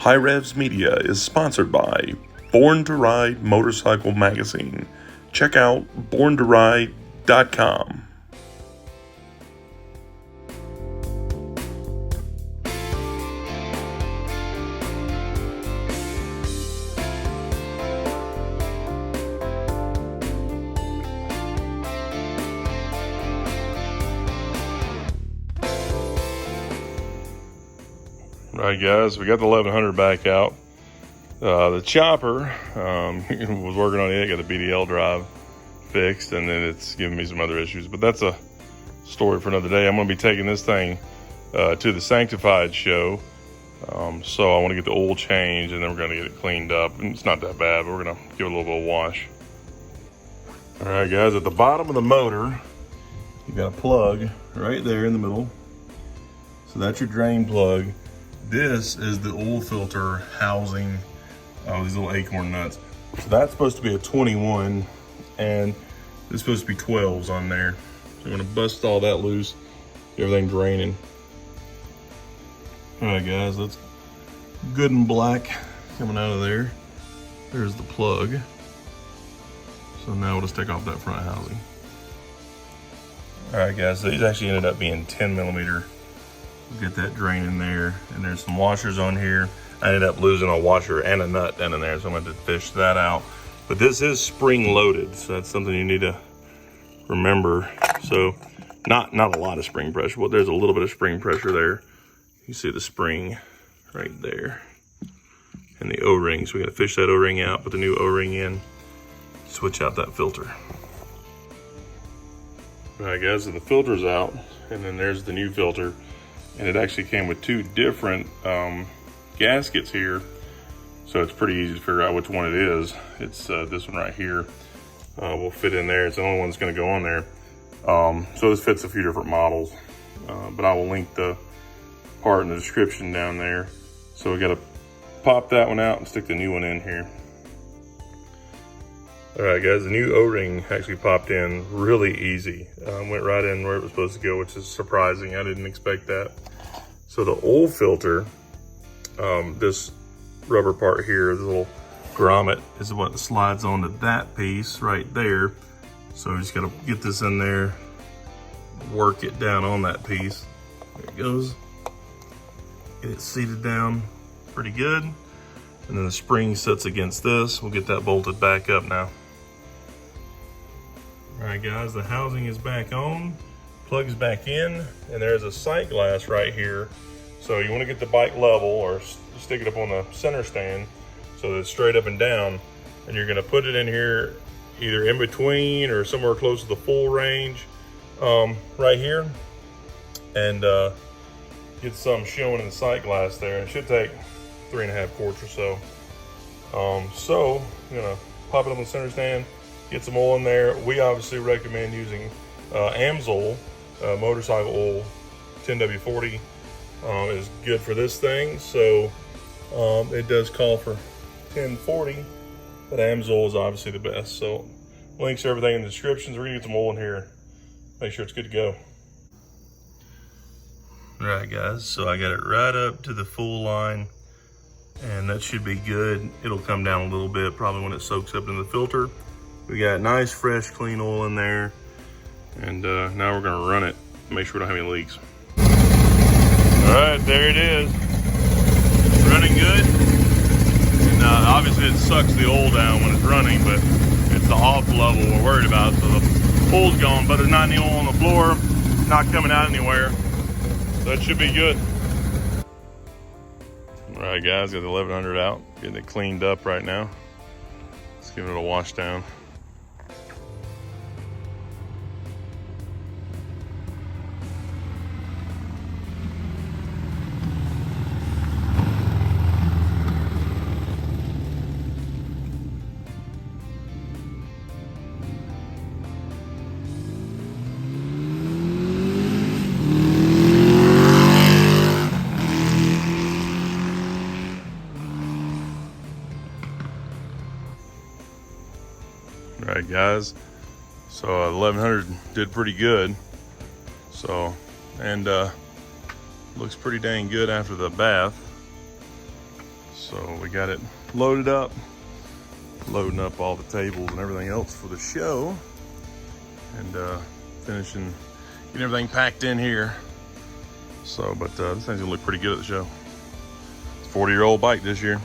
HiRevz Media is sponsored by Born to Ride Motorcycle Magazine. Check out borntoride.com. Right, guys, we got the 1100 back out. The chopper was working on it, got the BDL drive fixed, and then it's giving me some other issues, but that's a story for another day. I'm going to be taking this thing to the Sanctified Show, so I want to get the oil changed, and then we're going to get it cleaned up. And it's not that bad, but we're going to give it a little bit of wash. All right, guys, at the bottom of the motor, you got a plug right there in the middle. So that's your drain plug. This is the oil filter housing these little acorn nuts. So that's supposed to be a 21, and there's supposed to be 12s on there. So I'm gonna bust all that loose, get everything draining. All right, guys, that's good and black coming out of there. There's the plug. So now we'll just take off that front housing. All right, guys, so these actually ended up being 10 millimeter. Get that drain in there, and there's some washers on here. I ended up losing a washer and a nut down in there, so I'm going to fish that out. But this is spring loaded, so that's something you need to remember. So not a lot of spring pressure, but there's a little bit of spring pressure there. You see the spring right there, and the O-ring. So we got to fish that O-ring out, put the new O-ring in, switch out that filter. All right, guys, so the filter's out, and then there's the new filter. And it actually came with two different gaskets here, so it's pretty easy to figure out which one it is. It's this one right here will fit in there. It's the only one that's going to go on there. So this fits a few different models, but I will link the part in the description down there. So we got to pop that one out and stick the new one in here. All right, guys, the new O-ring actually popped in really easy. Went right in where it was supposed to go, which is surprising. I didn't expect that. So the oil filter, this rubber part here, the little grommet, is what slides onto that piece right there. So we just gotta get this in there, work it down on that piece. There it goes. Get it seated down pretty good. And then the spring sits against this. We'll get that bolted back up now. All right, guys, the housing is back on, plug's back in, and there's a sight glass right here. So you want to get the bike level, or stick it up on the center stand so that it's straight up and down. And you're going to put it in here either in between or somewhere close to the full range right here, and get some showing in the sight glass there. It should take 3.5 quarts or so. So I'm going to pop it up on the center stand, get some oil in there. We obviously recommend using AMSOIL, motorcycle oil, 10W40 is good for this thing. So it does call for 1040, but AMSOIL is obviously the best. So links to everything in the descriptions. We're gonna get some oil in here, make sure it's good to go. All right, guys, so I got it right up to the full line, and that should be good. It'll come down a little bit probably when it soaks up in the filter. We got nice, fresh, clean oil in there. And now we're gonna run it, make sure we don't have any leaks. All right, there it is. Running good. And obviously it sucks the oil down when it's running, but it's the off level we're worried about. So the oil's gone, but there's not any oil on the floor, not coming out anywhere. So that should be good. All right, guys, got the 1100 out, getting it cleaned up right now. Let's give it a wash down. All right, guys, so 1100 did pretty good. So, and looks pretty dang good after the bath. So we got it loaded up, loading up all the tables and everything else for the show, and finishing, getting everything packed in here. So, but this thing's gonna look pretty good at the show. It's a 40-year-old bike this year.